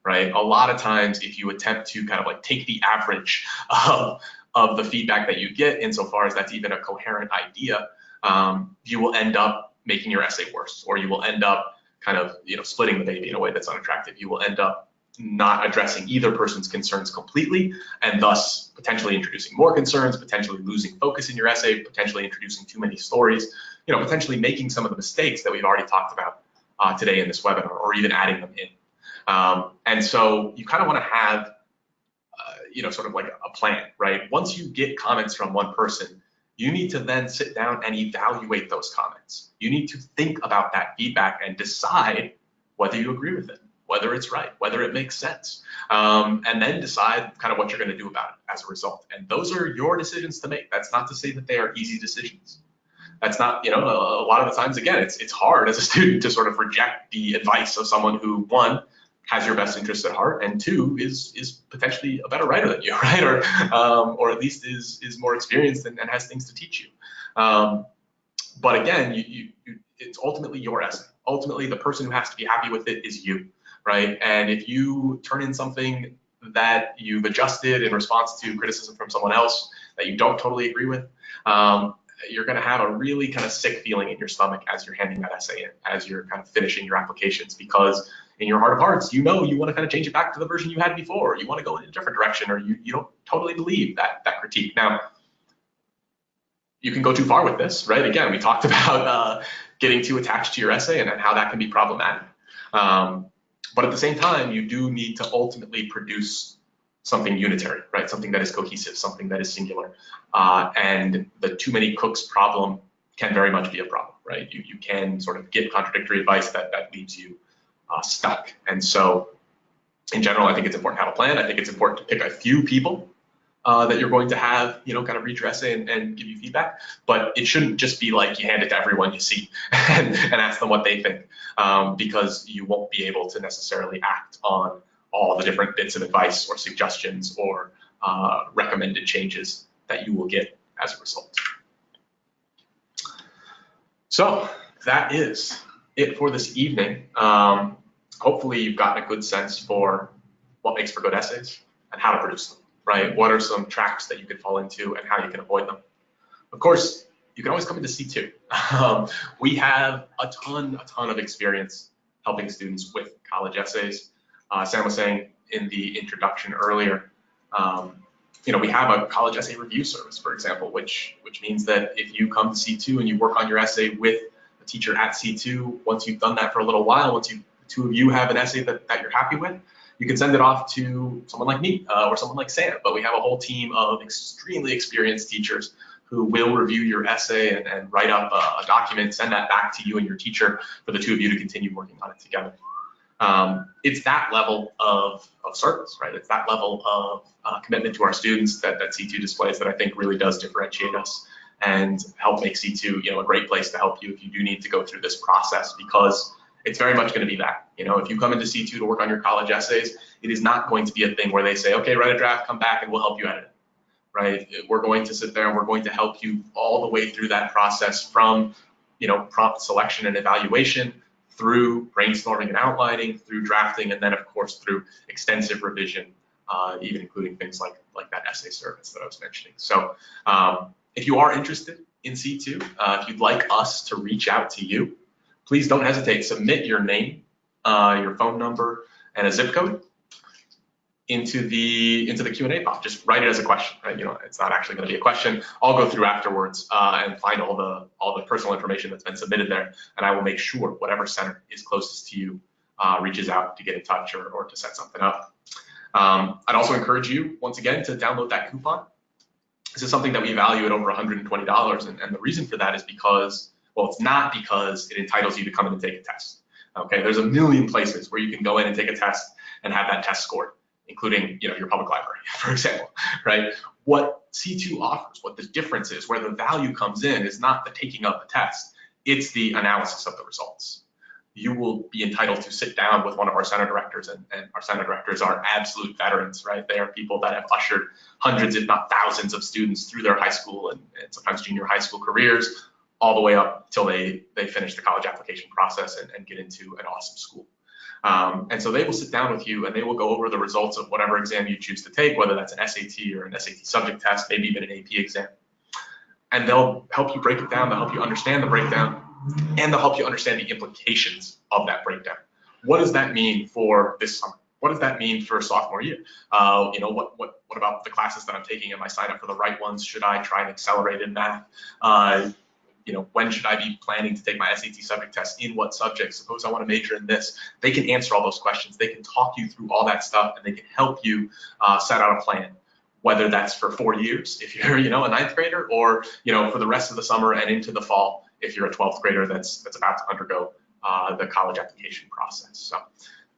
Right? A lot of times, if you attempt to kind of take the average of the feedback that you get, insofar as that's even a coherent idea, you will end up making your essay worse, or you will end up kind of splitting the baby in a way that's unattractive. You will end up not addressing either person's concerns completely, and thus potentially introducing more concerns, potentially losing focus in your essay, potentially introducing too many stories, potentially making some of the mistakes that we've already talked about today in this webinar, or even adding them in. And so you kind of want to have, sort of like a plan, right? Once you get comments from one person, you need to then sit down and evaluate those comments. You need to think about that feedback and decide whether you agree with it, whether it's right, whether it makes sense, and then decide kind of what you're going to do about it as a result. And those are your decisions to make. That's not to say that they are easy decisions. That's not, a lot of the times, again, it's hard as a student to sort of reject the advice of someone who, one, has your best interest at heart, and two, is potentially a better writer than you, right? Or at least is more experienced and has things to teach you. But again, it's ultimately your essay. Ultimately, the person who has to be happy with it is you, right? And if you turn in something that you've adjusted in response to criticism from someone else that you don't totally agree with, you're going to have a really kind of sick feeling in your stomach as you're handing that essay in, as you're kind of finishing your applications, because in your heart of hearts, you want to kind of change it back to the version you had before, or you want to go in a different direction, or you don't totally believe that critique. Now, you can go too far with this, right? Again, we talked about getting too attached to your essay and how that can be problematic. But at the same time, you do need to ultimately produce something unitary, right? Something that is cohesive, something that is singular. And the too many cooks problem can very much be a problem, right? You can sort of get contradictory advice that leaves you stuck. And so in general, I think it's important to have a plan. I think it's important to pick a few people that you're going to have, kind of read your essay and give you feedback. But it shouldn't just be like you hand it to everyone you see and ask them what they think, because you won't be able to necessarily act on all the different bits of advice or suggestions or recommended changes that you will get as a result. So that is it for this evening. Hopefully you've gotten a good sense for what makes for good essays and how to produce them, right? What are some traps that you could fall into and how you can avoid them? Of course, you can always come into C2. We have a ton of experience helping students with college essays. Sam was saying in the introduction earlier, we have a college essay review service, for example, which means that if you come to C2 and you work on your essay with a teacher at C2, once you've done that for a little while, once the two of you have an essay that you're happy with, you can send it off to someone like me or someone like Sam. But we have a whole team of extremely experienced teachers who will review your essay and write up a document, send that back to you and your teacher for the two of you to continue working on it together. It's that level of service, right? It's that level of commitment to our students that C2 displays that I think really does differentiate us and help make C2, a great place to help you if you do need to go through this process, because it's very much going to be that. If you come into C2 to work on your college essays, it is not going to be a thing where they say, okay, write a draft, come back, and we'll help you edit it, right? We're going to sit there and we're going to help you all the way through that process from, prompt selection and evaluation, through brainstorming and outlining, through drafting, and then of course through extensive revision, even including things like that essay service that I was mentioning. So if you are interested in C2, if you'd like us to reach out to you, please don't hesitate. Submit your name, your phone number, and a zip code into the Q&A box. Just write it as a question, right? It's not actually going to be a question. I'll go through afterwards and find all the personal information that's been submitted there, and I will make sure whatever center is closest to you reaches out to get in touch or to set something up. I'd also encourage you, once again, to download that coupon. This is something that we value at over $120, and the reason for that is because, well, it's not because it entitles you to come in and take a test. Okay, there's a million places where you can go in and take a test and have that test scored, including your public library, for example, right? What C2 offers, what the difference is, where the value comes in, is not the taking of the test, it's the analysis of the results. You will be entitled to sit down with one of our center directors, and our center directors are absolute veterans, right? They are people that have ushered hundreds, if not thousands, of students through their high school and sometimes junior high school careers, all the way up till they finish the college application process and get into an awesome school. And so they will sit down with you and they will go over the results of whatever exam you choose to take, whether that's an SAT or an SAT subject test, maybe even an AP exam. And they'll help you break it down, they'll help you understand the breakdown, and they'll help you understand the implications of that breakdown. What does that mean for this summer? What does that mean for sophomore year? What about the classes that I'm taking? Am I signed up for the right ones? Should I try and accelerate in math? when should I be planning to take my SAT subject test? In what subject? Suppose I want to major in this. They can answer all those questions. They can talk you through all that stuff, and they can help you set out a plan, whether that's for 4 years if you're, a ninth grader, or, for the rest of the summer and into the fall if you're a 12th grader that's about to undergo the college application process. So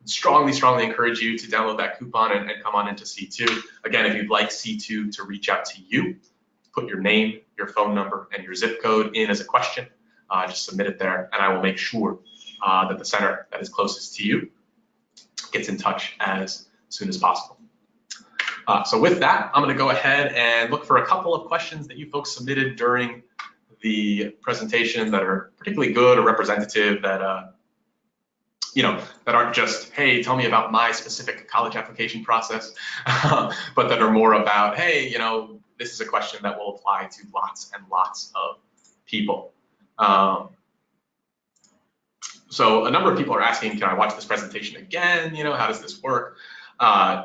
strongly, strongly encourage you to download that coupon and come on into C2. Again, if you'd like C2 to reach out to you, put your name, your phone number, and your zip code in as a question. Just submit it there, and I will make sure that the center that is closest to you gets in touch as soon as possible. So with that, I'm going to go ahead and look for a couple of questions that you folks submitted during the presentation that are particularly good or representative, that that aren't just, hey, tell me about my specific college application process, but that are more about, hey, this is a question that will apply to lots and lots of people. So a number of people are asking, can I watch this presentation again? How does this work?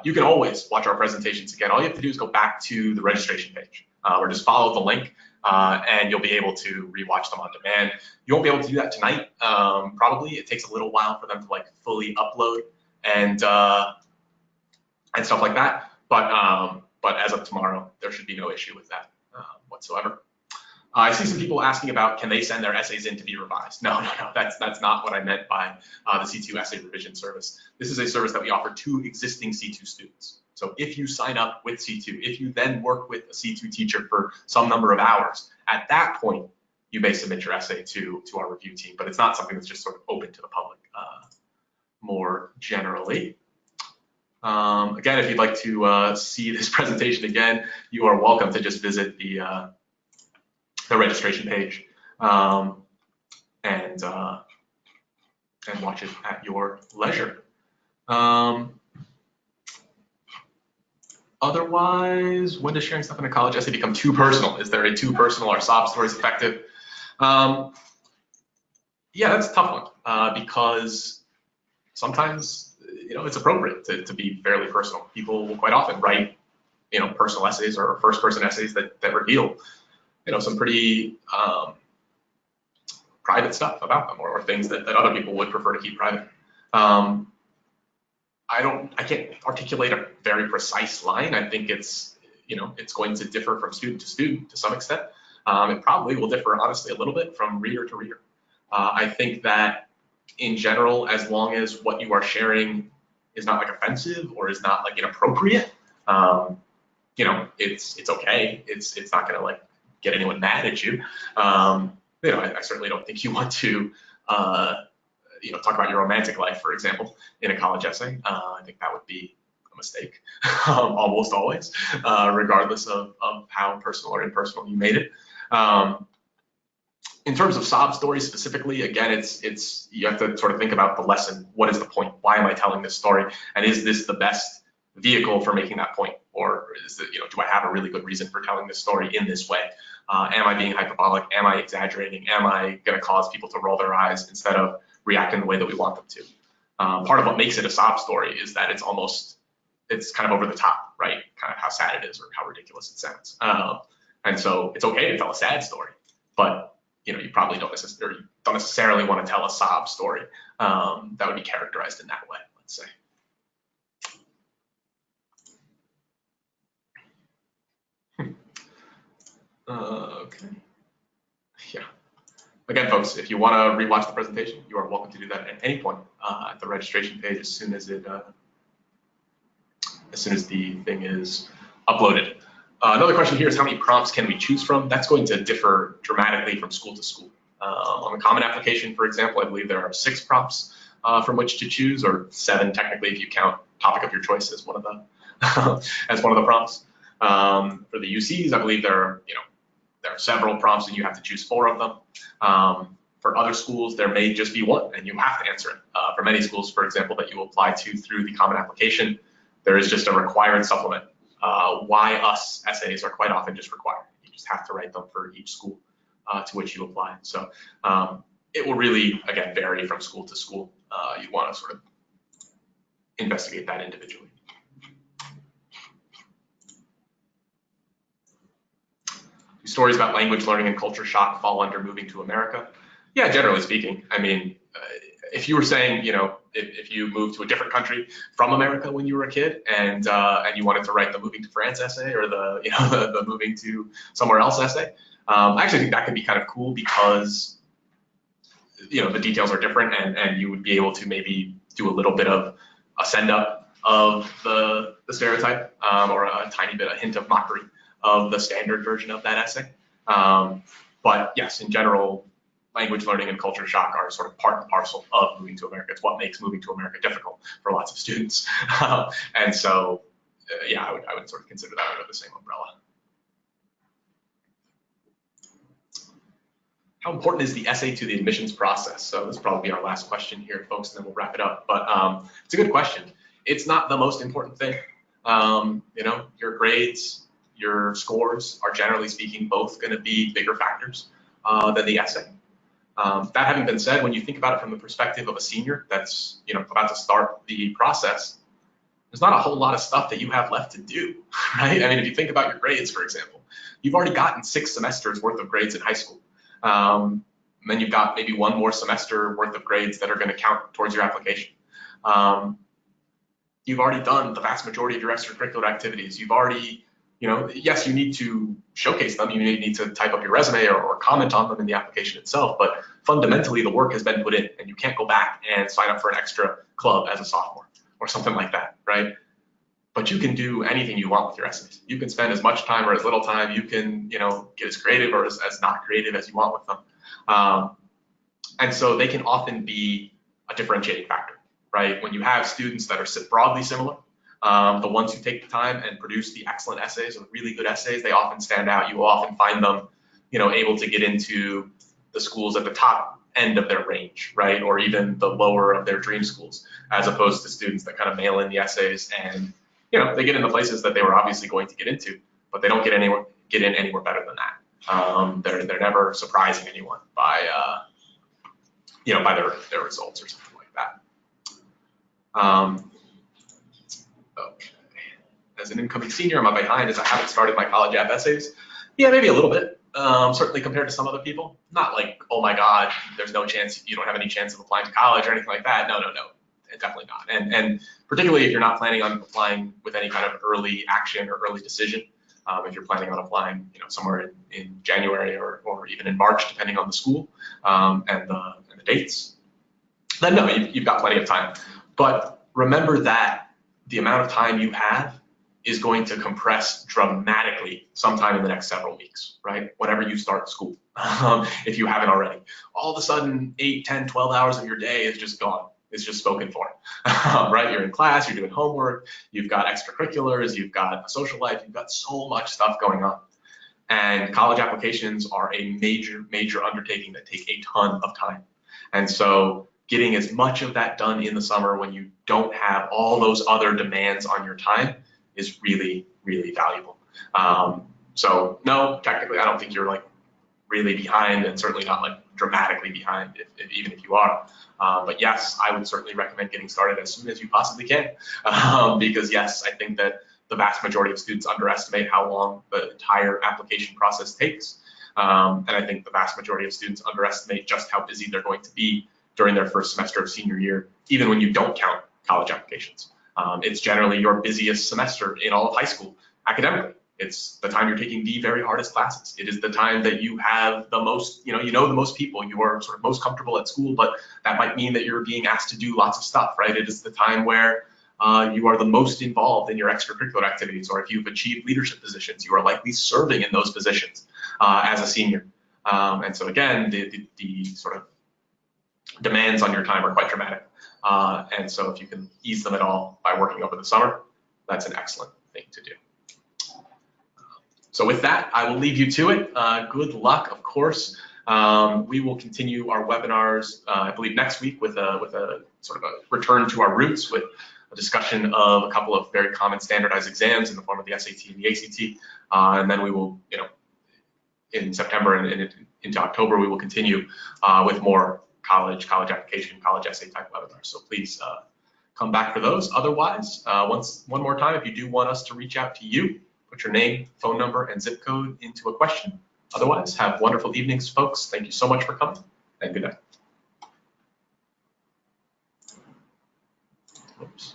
You can always watch our presentations again. All you have to do is go back to the registration page, or just follow the link, and you'll be able to rewatch them on demand. You won't be able to do that tonight. Probably it takes a little while for them to fully upload and stuff like that. But as of tomorrow, there should be no issue with that whatsoever. I see some people asking about, can they send their essays in to be revised? No, that's not what I meant by the C2 essay revision service. This is a service that we offer to existing C2 students. So if you sign up with C2, if you then work with a C2 teacher for some number of hours, at that point, you may submit your essay to our review team, but it's not something that's just sort of open to the public more generally. Again, if you'd like to see this presentation again, you are welcome to just visit the registration page and watch it at your leisure. Otherwise, when does sharing stuff in a college essay become too personal? Is there a too personal or sob stories effective? Yeah, that's a tough one because sometimes it's appropriate to be fairly personal. People will quite often write personal essays or first-person essays that reveal some pretty private stuff about them, or things that other people would prefer to keep private. I can't articulate a very precise line. I think it's going to differ from student to student to some extent. It probably will differ, honestly, a little bit from reader to reader. I think that in general, as long as what you are sharing is not offensive or is not inappropriate, it's okay. It's not gonna get anyone mad at you. I certainly don't think you want to talk about your romantic life, for example, in a college essay. I think that would be a mistake, almost always, regardless of how personal or impersonal you made it. In terms of sob stories specifically, again, it's you have to sort of think about the lesson. What is the point? Why am I telling this story? And is this the best vehicle for making that point? Or is it, do I have a really good reason for telling this story in this way? Am I being hyperbolic? Am I exaggerating? Am I going to cause people to roll their eyes instead of reacting the way that we want them to? Part of what makes it a sob story is that it's kind of over the top, right? Kind of how sad it is or how ridiculous it sounds. And so it's okay to tell a sad story, but you probably don't necessarily want to tell a sob story that would be characterized in that way, let's say. Okay. Yeah. Again, folks, if you want to rewatch the presentation, you are welcome to do that at any point at the registration page as soon as the thing is uploaded. Another question here is, how many prompts can we choose from? That's going to differ dramatically from school to school. On the Common Application, for example, I believe there are 6 prompts from which to choose, or 7 technically if you count topic of your choice as one of the prompts. For the UCs, I believe there are several prompts and you have to choose 4 of them. For other schools, there may just be 1 and you have to answer it. For many schools, for example, that you apply to through the Common Application, there is just a required supplement. Why us essays are quite often just required. You just have to write them for each school to which you apply. So it will really, again, vary from school to school. You want to sort of investigate that individually. Do stories about language learning and culture shock fall under moving to America? Yeah, generally speaking. I mean, if you were saying, if you moved to a different country from America when you were a kid, and you wanted to write the moving to France essay or the the moving to somewhere else essay, I actually think that could be kind of cool because the details are different, and you would be able to maybe do a little bit of a send up of the stereotype, or a tiny bit, a hint of mockery of the standard version of that essay. But yes, in general, language learning and culture shock are sort of part and parcel of moving to America. It's what makes moving to America difficult for lots of students. And so, yeah, I would sort of consider that under the same umbrella. How important is the essay to the admissions process? So this will probably be our last question here, folks, and then we'll wrap it up. But it's a good question. It's not the most important thing. Your grades, your scores are, generally speaking, both going to be bigger factors than the essay. That having been said, when you think about it from the perspective of a senior that's about to start the process, there's not a whole lot of stuff that you have left to do, right? I mean, if you think about your grades, for example, you've already gotten 6 semesters worth of grades in high school. Then you've got maybe 1 more semester worth of grades that are going to count towards your application. You've already done the vast majority of your extracurricular activities. You've already, yes, you need to showcase them. You need to type up your resume or comment on them in the application itself. But fundamentally, the work has been put in, and you can't go back and sign up for an extra club as a sophomore or something like that, right? But you can do anything you want with your essays. You can spend as much time or as little time. You can, get as creative or as not creative as you want with them. And so they can often be a differentiating factor, right? When you have students that are broadly similar, the ones who take the time and produce the excellent essays or really good essays, they often stand out. You will often find them, able to get into the schools at the top end of their range, right? Or even the lower of their dream schools, as opposed to students that kind of mail in the essays and they get into places that they were obviously going to get into, but they don't get in anywhere better than that. They're never surprising anyone by by their results or something like that. Okay. As an incoming senior, am I behind as I haven't started my college app essays? Yeah, maybe a little bit. Certainly compared to some other people. Not like, oh my God, there's no chance, you don't have any chance of applying to college or anything like that. No. Definitely not. And particularly if you're not planning on applying with any kind of early action or early decision, if you're planning on applying, somewhere in January or even in March, depending on the school and the dates, then no, you've got plenty of time. But remember that the amount of time you have is going to compress dramatically sometime in the next several weeks, right? Whenever you start school, if you haven't already. All of a sudden, 8, 10, 12 hours of your day is just gone. It's just spoken for, right? You're in class, you're doing homework, you've got extracurriculars, you've got a social life, you've got so much stuff going on. And college applications are a major, major undertaking that take a ton of time. And so getting as much of that done in the summer when you don't have all those other demands on your time is really, really valuable. So no, technically, I don't think you're like really behind, and certainly not like dramatically behind, even if you are. But yes, I would certainly recommend getting started as soon as you possibly can, because yes, I think that the vast majority of students underestimate how long the entire application process takes. And I think the vast majority of students underestimate just how busy they're going to be during their first semester of senior year, even when you don't count college applications. It's generally your busiest semester in all of high school academically. It's the time you're taking the very hardest classes. It is the time that you have the most, the most people. You are sort of most comfortable at school, but that might mean that you're being asked to do lots of stuff, right? It is the time where you are the most involved in your extracurricular activities, or if you've achieved leadership positions, you are likely serving in those positions as a senior. And so again, the sort of demands on your time are quite dramatic. And so if you can ease them at all by working over the summer, that's an excellent thing to do. So with that, I will leave you to it. Good luck, of course. We will continue our webinars, I believe, next week with a sort of a return to our roots with a discussion of a couple of very common standardized exams in the form of the SAT and the ACT. And then we will, in September and into October, we will continue with more college application, college essay type webinars. So please come back for those. Otherwise, one more time, if you do want us to reach out to you, put your name, phone number, and zip code into a question, Otherwise, have wonderful evenings, folks. Thank you so much for coming, and good night. Oops.